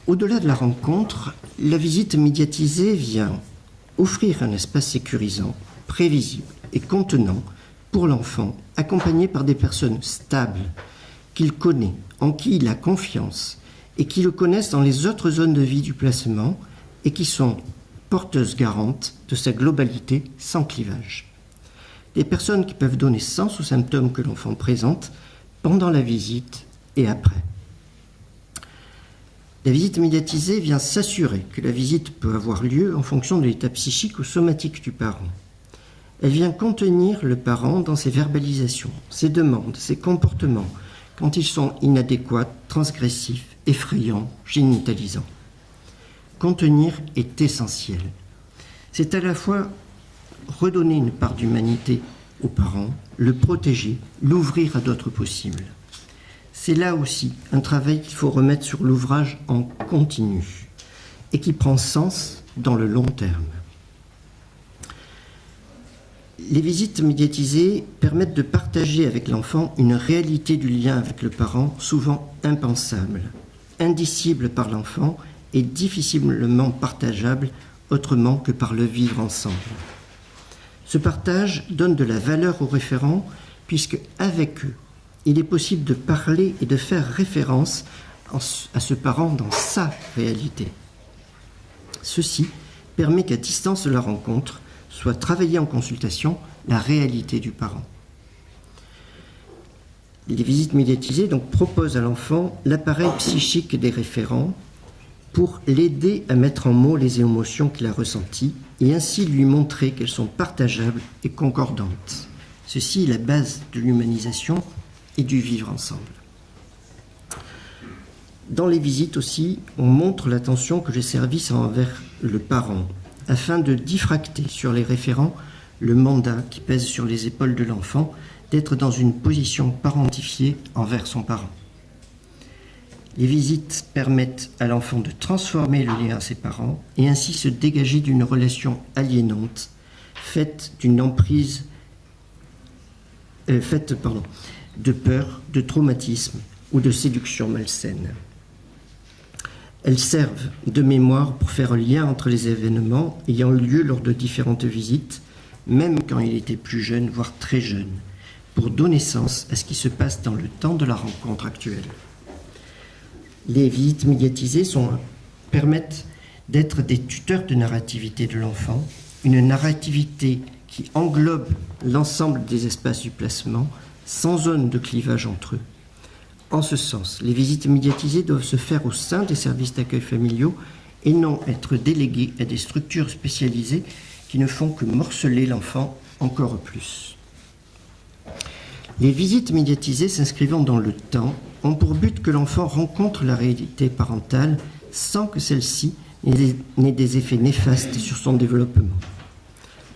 Au-delà de la rencontre, la visite médiatisée vient offrir un espace sécurisant, prévisible et contenant pour l'enfant, accompagné par des personnes stables, qu'il connaît, en qui il a confiance et qui le connaissent dans les autres zones de vie du placement et qui sont porteuses garantes de sa globalité sans clivage. Des personnes qui peuvent donner sens aux symptômes que l'enfant présente pendant la visite et après. La visite médiatisée vient s'assurer que la visite peut avoir lieu en fonction de l'état psychique ou somatique du parent. Elle vient contenir le parent dans ses verbalisations, ses demandes, ses comportements, quand ils sont inadéquats, transgressifs, effrayants, génitalisants. Contenir est essentiel. C'est à la fois redonner une part d'humanité aux parents, le protéger, l'ouvrir à d'autres possibles. C'est là aussi un travail qu'il faut remettre sur l'ouvrage en continu et qui prend sens dans le long terme. Les visites médiatisées permettent de partager avec l'enfant une réalité du lien avec le parent souvent impensable, indicible par l'enfant et difficilement partageable autrement que par le vivre ensemble. Ce partage donne de la valeur aux référents puisque avec eux, il est possible de parler et de faire référence à ce parent dans sa réalité. Ceci permet qu'à distance de la rencontre, soit travaillée en consultation la réalité du parent. Les visites médiatisées donc proposent à l'enfant l'appareil psychique des référents pour l'aider à mettre en mots les émotions qu'il a ressenties et ainsi lui montrer qu'elles sont partageables et concordantes. Ceci est la base de l'humanisation et du vivre ensemble. Dans les visites aussi, on montre l'attention que les services ont envers le parent, afin de diffracter sur les référents le mandat qui pèse sur les épaules de l'enfant d'être dans une position parentifiée envers son parent. Les visites permettent à l'enfant de transformer le lien à ses parents et ainsi se dégager d'une relation aliénante, faite d'une emprise, de peur, de traumatisme ou de séduction malsaine. Elles servent de mémoire pour faire un lien entre les événements ayant eu lieu lors de différentes visites, même quand il était plus jeune, voire très jeune, pour donner sens à ce qui se passe dans le temps de la rencontre actuelle. Les visites médiatisées permettent d'être des tuteurs de narrativité de l'enfant, une narrativité qui englobe l'ensemble des espaces du placement, sans zone de clivage entre eux. En ce sens, les visites médiatisées doivent se faire au sein des services d'accueil familiaux et non être déléguées à des structures spécialisées qui ne font que morceler l'enfant encore plus. Les visites médiatisées s'inscrivant dans le temps ont pour but que l'enfant rencontre la réalité parentale sans que celle-ci n'ait des effets néfastes sur son développement.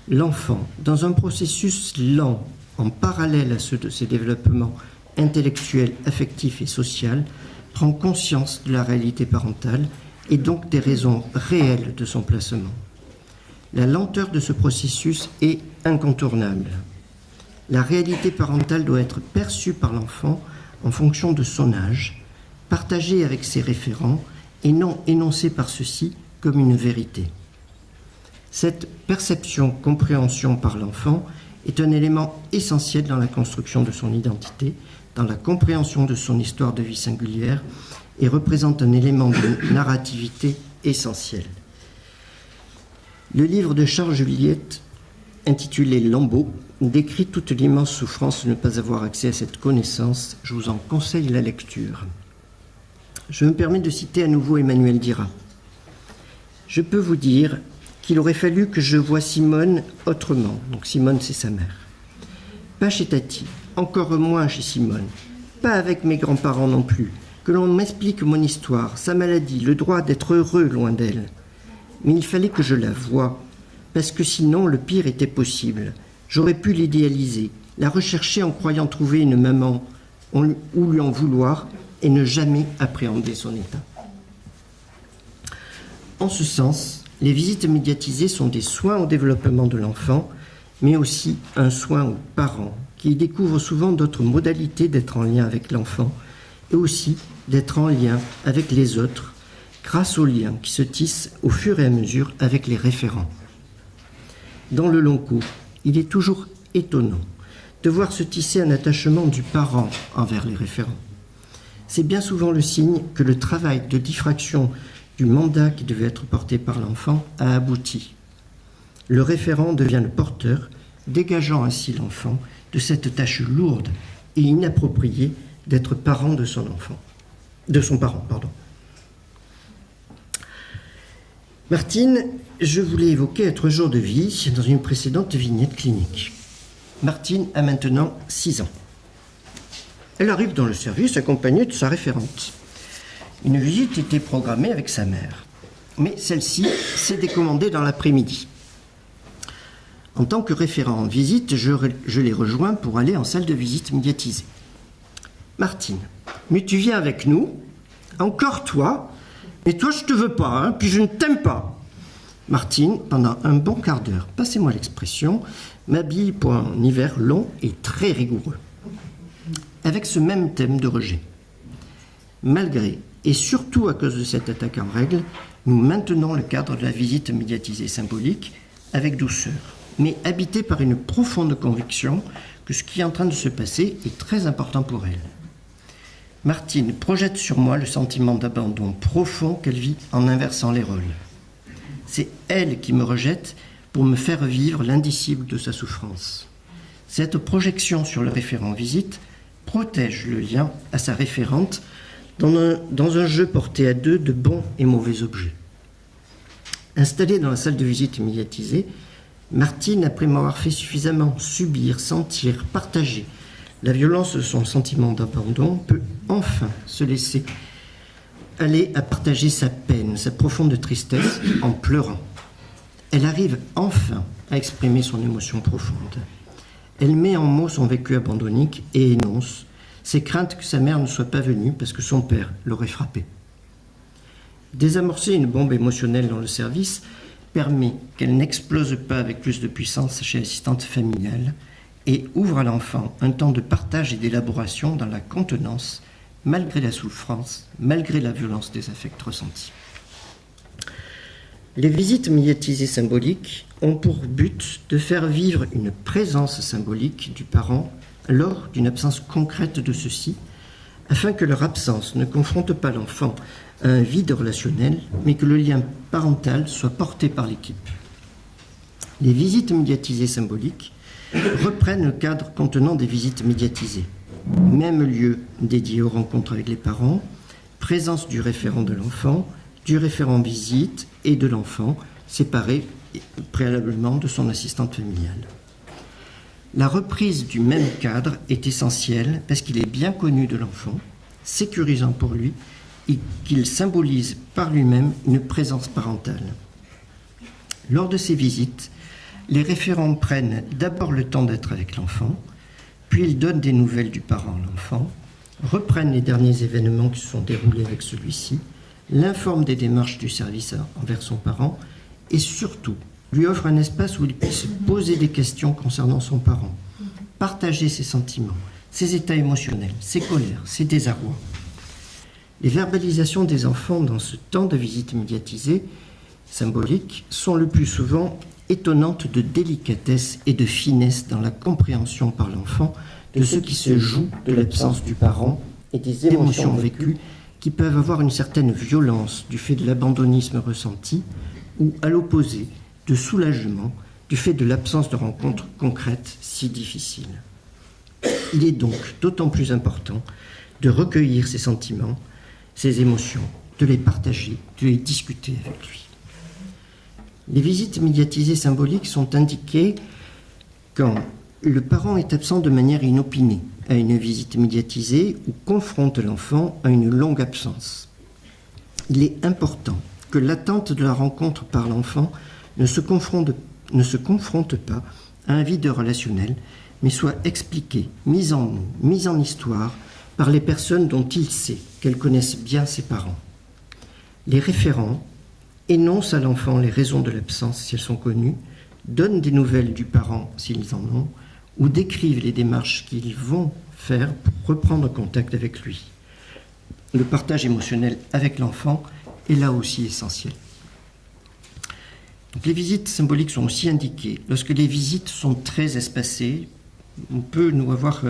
L'enfant, dans un processus lent, en parallèle à ceux de ses développements intellectuel, affectif et social, prend conscience de la réalité parentale et donc des raisons réelles de son placement. La lenteur de ce processus est incontournable. La réalité parentale doit être perçue par l'enfant en fonction de son âge, partagée avec ses référents et non énoncée par ceux-ci comme une vérité. Cette perception-compréhension par l'enfant est un élément essentiel dans la construction de son identité, dans la compréhension de son histoire de vie singulière et représente un élément de narrativité essentiel. Le livre de Charles Juliette, intitulé « Lambeaux », décrit toute l'immense souffrance de ne pas avoir accès à cette connaissance. Je vous en conseille la lecture. Je me permets de citer à nouveau Emmanuel Dira. « Je peux vous dire qu'il aurait fallu que je voie Simone autrement. » Donc Simone, c'est sa mère. « Pas chez Tati, encore moins chez Simone, pas avec mes grands-parents non plus, que l'on m'explique mon histoire, sa maladie, le droit d'être heureux loin d'elle. Mais il fallait que je la voie, parce que sinon le pire était possible. J'aurais pu l'idéaliser, la rechercher en croyant trouver une maman ou lui en vouloir et ne jamais appréhender son état. » En ce sens, les visites médiatisées sont des soins au développement de l'enfant, mais aussi un soin aux parents, qui y découvrent souvent d'autres modalités d'être en lien avec l'enfant, et aussi d'être en lien avec les autres, grâce aux liens qui se tissent au fur et à mesure avec les référents. Dans le long cours, il est toujours étonnant de voir se tisser un attachement du parent envers les référents. C'est bien souvent le signe que le travail de diffraction du mandat qui devait être porté par l'enfant a abouti. Le référent devient le porteur, dégageant ainsi l'enfant de cette tâche lourde et inappropriée d'être parent de son enfant, de son parent, pardon. Martine, je voulais évoquer être jour de vie dans une précédente vignette clinique. Martine a maintenant 6 ans. Elle arrive dans le service accompagnée de sa référente. Une visite était programmée avec sa mère, mais celle-ci s'est décommandée dans l'après-midi. En tant que référent en visite, je les rejoins pour aller en salle de visite médiatisée. « Martine, mais tu viens avec nous? Encore toi? Mais toi, je te veux pas, hein, puis je ne t'aime pas. » Martine, pendant un bon quart d'heure, passez-moi l'expression, m'habille pour un hiver long et très rigoureux, avec ce même thème de rejet. Malgré, et surtout à cause de cette attaque en règle, nous maintenons le cadre de la visite médiatisée symbolique avec douceur, mais habité par une profonde conviction que ce qui est en train de se passer est très important pour elle. Martine projette sur moi le sentiment d'abandon profond qu'elle vit en inversant les rôles. C'est elle qui me rejette pour me faire vivre l'indicible de sa souffrance. Cette projection sur le référent visite protège le lien à sa référente dans un jeu porté à deux de bons et mauvais objets. Installée dans la salle de visite médiatisée, Martine, après m'avoir fait suffisamment subir, sentir, partager la violence de son sentiment d'abandon, peut enfin se laisser aller à partager sa peine, sa profonde tristesse en pleurant. Elle arrive enfin à exprimer son émotion profonde. Elle met en mots son vécu abandonnique et énonce ses craintes que sa mère ne soit pas venue parce que son père l'aurait frappée. Désamorcer une bombe émotionnelle dans le service permet qu'elle n'explose pas avec plus de puissance chez l'assistante familiale et ouvre à l'enfant un temps de partage et d'élaboration dans la contenance, malgré la souffrance, malgré la violence des affects ressentis. Les visites médiatisées symboliques ont pour but de faire vivre une présence symbolique du parent lors d'une absence concrète de ceux-ci, afin que leur absence ne confronte pas l'enfant à un vide relationnel, mais que le lien parental soit porté par l'équipe. Les visites médiatisées symboliques reprennent le cadre contenant des visites médiatisées. Même lieu dédié aux rencontres avec les parents, présence du référent de l'enfant, du référent visite et de l'enfant, séparés préalablement de son assistante familiale. La reprise du même cadre est essentielle parce qu'il est bien connu de l'enfant, sécurisant pour lui et qu'il symbolise par lui-même une présence parentale. Lors de ces visites, les référents prennent d'abord le temps d'être avec l'enfant, puis ils donnent des nouvelles du parent à l'enfant, reprennent les derniers événements qui se sont déroulés avec celui-ci, l'informent des démarches du service envers son parent et surtout lui offrent un espace où il puisse poser des questions concernant son parent, partager ses sentiments, ses états émotionnels, ses colères, ses désarrois. Les verbalisations des enfants dans ce temps de visite médiatisée symboliques sont le plus souvent étonnantes de délicatesse et de finesse dans la compréhension par l'enfant de ce qui se joue de l'absence du parent et des émotions vécues qui peuvent avoir une certaine violence du fait de l'abandonnisme ressenti ou, à l'opposé, de soulagement du fait de l'absence de rencontres concrètes si difficiles. Il est donc d'autant plus important de recueillir ses sentiments, ses émotions, de les partager, de les discuter avec lui. Les visites médiatisées symboliques sont indiquées quand le parent est absent de manière inopinée à une visite médiatisée ou confronte l'enfant à une longue absence. Il est important que l'attente de la rencontre par l'enfant ne se confronte pas à un vide relationnel, mais soit expliquée, mise en mots, mise en histoire par les personnes dont il sait qu'elles connaissent bien ses parents. Les référents énoncent à l'enfant les raisons de l'absence si elles sont connues, donnent des nouvelles du parent s'ils en ont, ou décrivent les démarches qu'ils vont faire pour reprendre contact avec lui. Le partage émotionnel avec l'enfant est là aussi essentiel. Donc, les visites symboliques sont aussi indiquées lorsque les visites sont très espacées. On peut nous avoir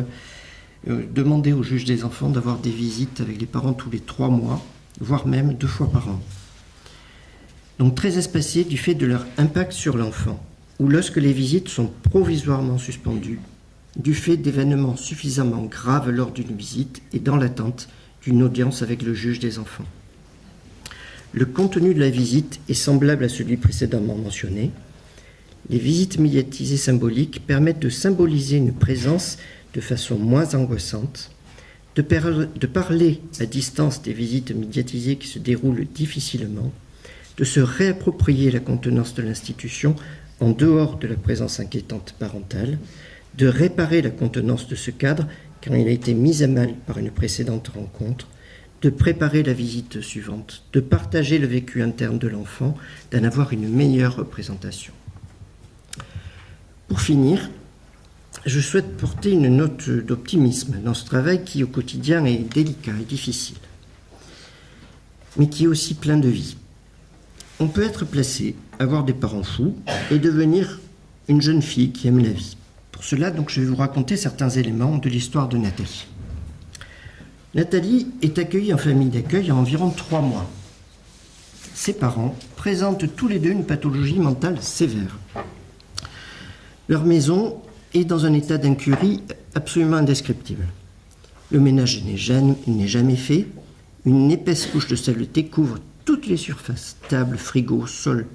demandé au juge des enfants d'avoir des visites avec les parents tous les 3 mois, voire même 2 fois par an. Donc très espacées du fait de leur impact sur l'enfant, ou lorsque les visites sont provisoirement suspendues, du fait d'événements suffisamment graves lors d'une visite et dans l'attente d'une audience avec le juge des enfants. Le contenu de la visite est semblable à celui précédemment mentionné. Les visites médiatisées symboliques permettent de symboliser une présence de façon moins angoissante, de parler à distance des visites médiatisées qui se déroulent difficilement, de se réapproprier la contenance de l'institution en dehors de la présence inquiétante parentale, de réparer la contenance de ce cadre quand il a été mis à mal par une précédente rencontre, de préparer la visite suivante, de partager le vécu interne de l'enfant, d'en avoir une meilleure représentation. Pour finir, je souhaite porter une note d'optimisme dans ce travail qui, au quotidien, est délicat et difficile, mais qui est aussi plein de vie. On peut être placé, avoir des parents fous et devenir une jeune fille qui aime la vie. Pour cela, donc, je vais vous raconter certains éléments de l'histoire de Nathalie. Nathalie est accueillie en famille d'accueil il y a environ 3 mois. Ses parents présentent tous les deux une pathologie mentale sévère. Leur maison est dans un état d'incurie absolument indescriptible. Le ménage n'est jamais fait, une épaisse couche de saleté couvre toutes les surfaces, table, frigo, sol.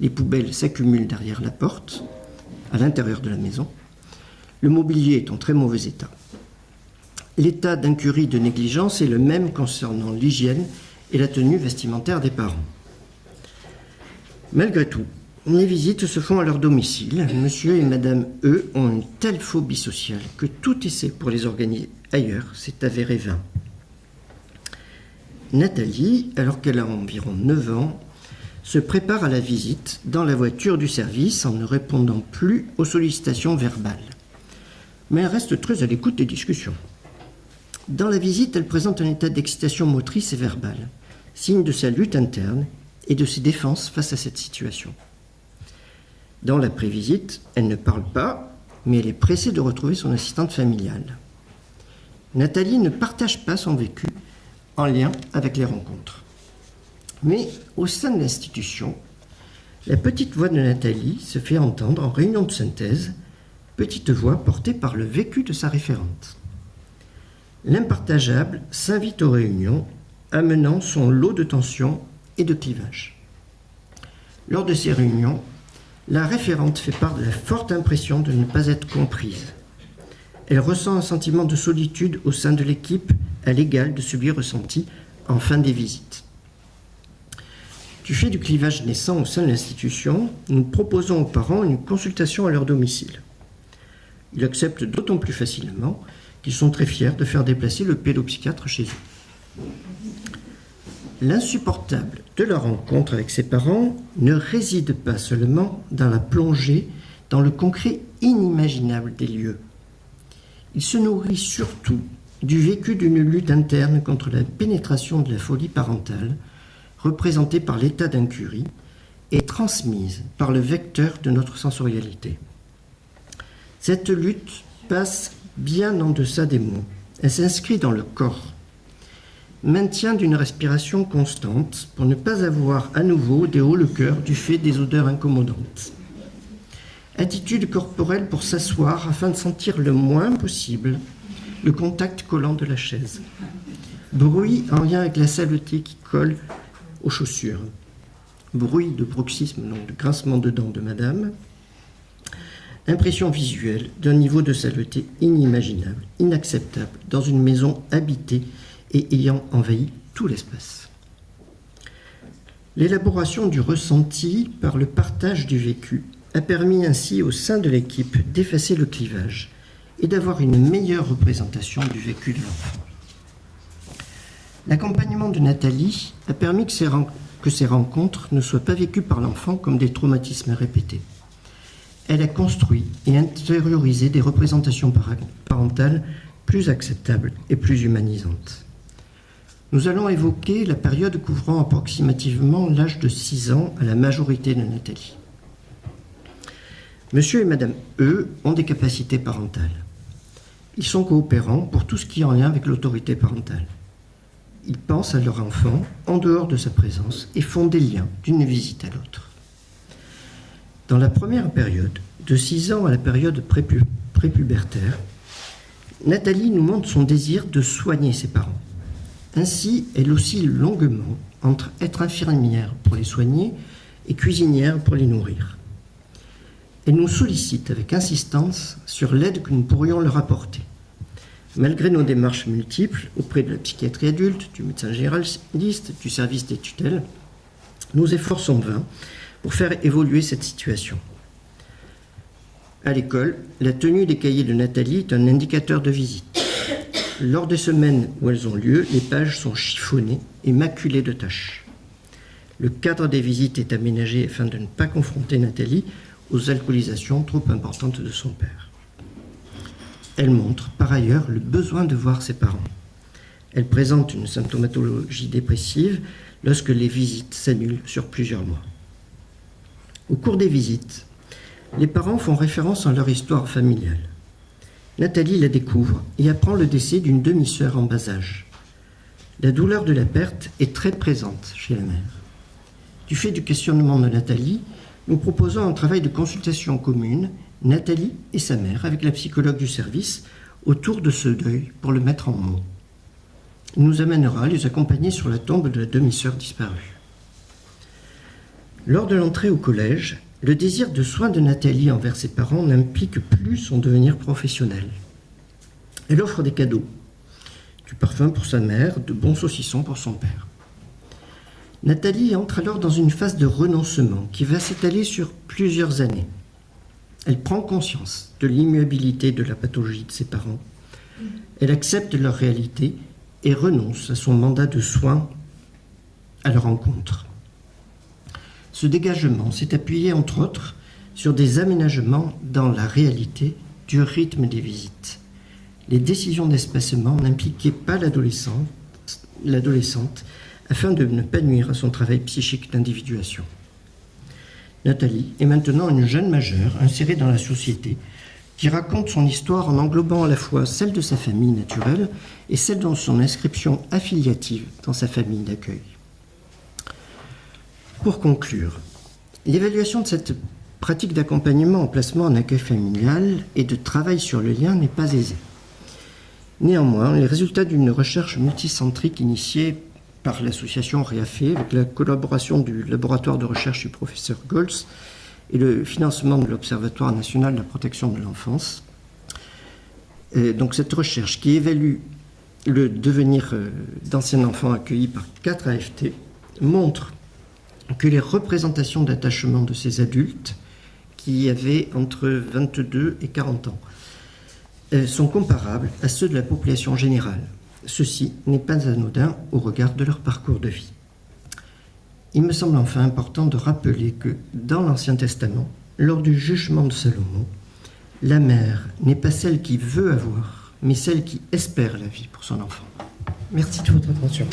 Les poubelles s'accumulent derrière la porte, à l'intérieur de la maison. Le mobilier est en très mauvais état. L'état d'incurie de négligence est le même concernant l'hygiène et la tenue vestimentaire des parents. Malgré tout, les visites se font à leur domicile. Monsieur et Madame E ont une telle phobie sociale que tout essai pour les organiser ailleurs s'est avéré vain. Nathalie, alors qu'elle a environ 9 ans, se prépare à la visite dans la voiture du service en ne répondant plus aux sollicitations verbales. Mais elle reste très à l'écoute des discussions. Dans la visite, elle présente un état d'excitation motrice et verbale, signe de sa lutte interne et de ses défenses face à cette situation. Dans la prévisite, elle ne parle pas, mais elle est pressée de retrouver son assistante familiale. Nathalie ne partage pas son vécu en lien avec les rencontres. Mais au sein de l'institution, la petite voix de Nathalie se fait entendre en réunion de synthèse, petite voix portée par le vécu de sa référente. L'impartageable s'invite aux réunions, amenant son lot de tensions et de clivages. Lors de ces réunions, la référente fait part de la forte impression de ne pas être comprise. Elle ressent un sentiment de solitude au sein de l'équipe à l'égal de celui ressenti en fin des visites. Du fait du clivage naissant au sein de l'institution, nous proposons aux parents une consultation à leur domicile. Ils acceptent d'autant plus facilement qu'ils sont très fiers de faire déplacer le pédopsychiatre chez eux. L'insupportable de la rencontre avec ses parents ne réside pas seulement dans la plongée dans le concret inimaginable des lieux. Il se nourrit surtout du vécu d'une lutte interne contre la pénétration de la folie parentale, représentée par l'état d'incurie, est transmise par le vecteur de notre sensorialité. Cette lutte passe bien en deçà des mots. Elle s'inscrit dans le corps. Maintien d'une respiration constante pour ne pas avoir à nouveau des hauts le cœur du fait des odeurs incommodantes. Attitude corporelle pour s'asseoir afin de sentir le moins possible le contact collant de la chaise. Bruit en lien avec la saleté qui colle aux chaussures. Bruit de bruxisme, donc de grincement de dents de madame. Impression visuelle d'un niveau de saleté inimaginable, inacceptable, dans une maison habitée et ayant envahi tout l'espace. L'élaboration du ressenti par le partage du vécu a permis ainsi au sein de l'équipe d'effacer le clivage et d'avoir une meilleure représentation du vécu de l'enfant. L'accompagnement de Nathalie a permis que ces rencontres ne soient pas vécues par l'enfant comme des traumatismes répétés. Elle a construit et intériorisé des représentations parentales plus acceptables et plus humanisantes. Nous allons évoquer la période couvrant approximativement l'âge de 6 ans à la majorité de Nathalie. Monsieur et Madame E ont des capacités parentales. Ils sont coopérants pour tout ce qui est en lien avec l'autorité parentale. Ils pensent à leur enfant en dehors de sa présence et font des liens d'une visite à l'autre. Dans la première période, de 6 ans à la période prépubertaire, Nathalie nous montre son désir de soigner ses parents. Ainsi, elle oscille longuement entre être infirmière pour les soigner et cuisinière pour les nourrir. Elle nous sollicite avec insistance sur l'aide que nous pourrions leur apporter. Malgré nos démarches multiples auprès de la psychiatrie adulte, du médecin généraliste, du service des tutelles, nos efforts sont vains pour faire évoluer cette situation. À l'école, la tenue des cahiers de Nathalie est un indicateur de visite. Lors des semaines où elles ont lieu, les pages sont chiffonnées et maculées de taches. Le cadre des visites est aménagé afin de ne pas confronter Nathalie aux alcoolisations trop importantes de son père. Elle montre par ailleurs le besoin de voir ses parents. Elle présente une symptomatologie dépressive lorsque les visites s'annulent sur plusieurs mois. Au cours des visites, les parents font référence à leur histoire familiale. Nathalie la découvre et apprend le décès d'une demi-sœur en bas âge. La douleur de la perte est très présente chez la mère. Du fait du questionnement de Nathalie, nous proposons un travail de consultation commune, Nathalie et sa mère, avec la psychologue du service, autour de ce deuil pour le mettre en mots. Il nous amènera à les accompagner sur la tombe de la demi-sœur disparue. Lors de l'entrée au collège, le désir de soin de Nathalie envers ses parents n'implique plus son devenir professionnel. Elle offre des cadeaux, du parfum pour sa mère, de bons saucissons pour son père. Nathalie entre alors dans une phase de renoncement qui va s'étaler sur plusieurs années. Elle prend conscience de l'immuabilité de la pathologie de ses parents. Elle accepte leur réalité et renonce à son mandat de soin à leur encontre. Ce dégagement s'est appuyé, entre autres, sur des aménagements dans la réalité du rythme des visites. Les décisions d'espacement n'impliquaient pas l'adolescente afin de ne pas nuire à son travail psychique d'individuation. Nathalie est maintenant une jeune majeure insérée dans la société qui raconte son histoire en englobant à la fois celle de sa famille naturelle et celle de son inscription affiliative dans sa famille d'accueil. Pour conclure, l'évaluation de cette pratique d'accompagnement en placement en accueil familial et de travail sur le lien n'est pas aisée. Néanmoins, les résultats d'une recherche multicentrique initiée par l'association REAFE, avec la collaboration du laboratoire de recherche du professeur Goltz et le financement de l'Observatoire national de la protection de l'enfance. Donc cette recherche qui évalue le devenir d'anciens enfants accueillis par 4 AFT montre que les représentations d'attachement de ces adultes qui avaient entre 22 et 40 ans sont comparables à ceux de la population générale. Ceci n'est pas anodin au regard de leur parcours de vie. Il me semble enfin important de rappeler que, dans l'Ancien Testament, lors du jugement de Salomon, la mère n'est pas celle qui veut avoir, mais celle qui espère la vie pour son enfant. Merci de votre attention.